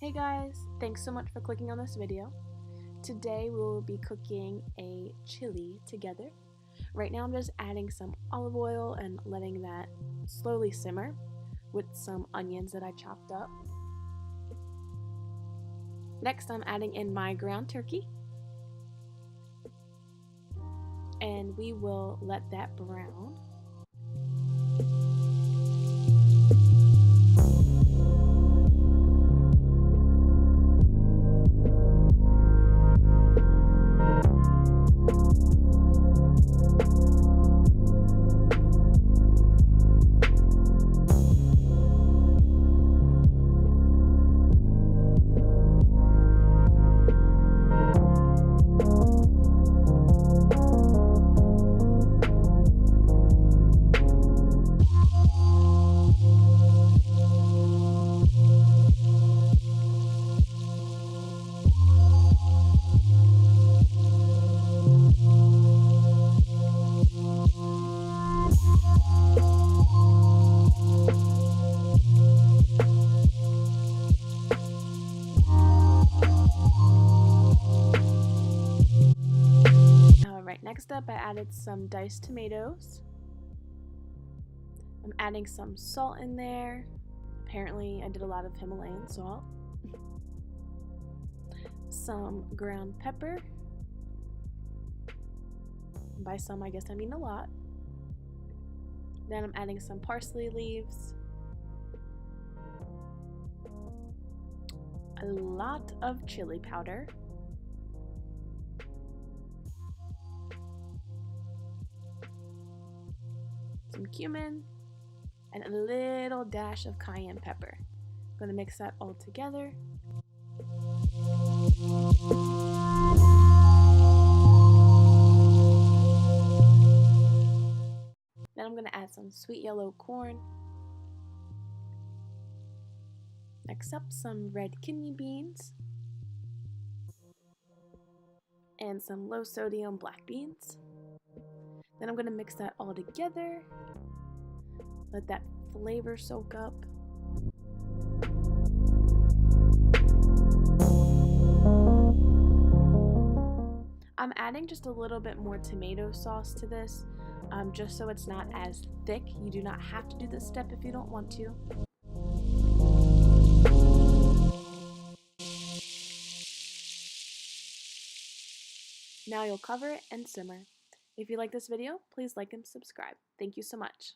Hey guys, thanks so much for clicking on this video. Today we will be cooking a chili together. Right now I'm just adding some olive oil and letting that slowly simmer with some onions that I chopped up. Next I'm adding in my ground turkey and we will let that brown. Alright, next up I added some diced tomatoes. I'm adding some salt in there. Apparently I did a lot of Himalayan salt. Some ground pepper. By some I guess I mean a lot. Then I'm adding some parsley leaves. A lot of chili powder. Some cumin, and a little dash of cayenne pepper. I'm going to mix that all together. Then I'm going to add some sweet yellow corn. Next up, some red kidney beans. And some low sodium black beans. Then I'm going to mix that all together. Let that flavor soak up. I'm adding just a little bit more tomato sauce to this, just so it's not as thick. You do not have to do this step if you don't want to. Now you'll cover it and simmer. If you like this video, please like and subscribe. Thank you so much.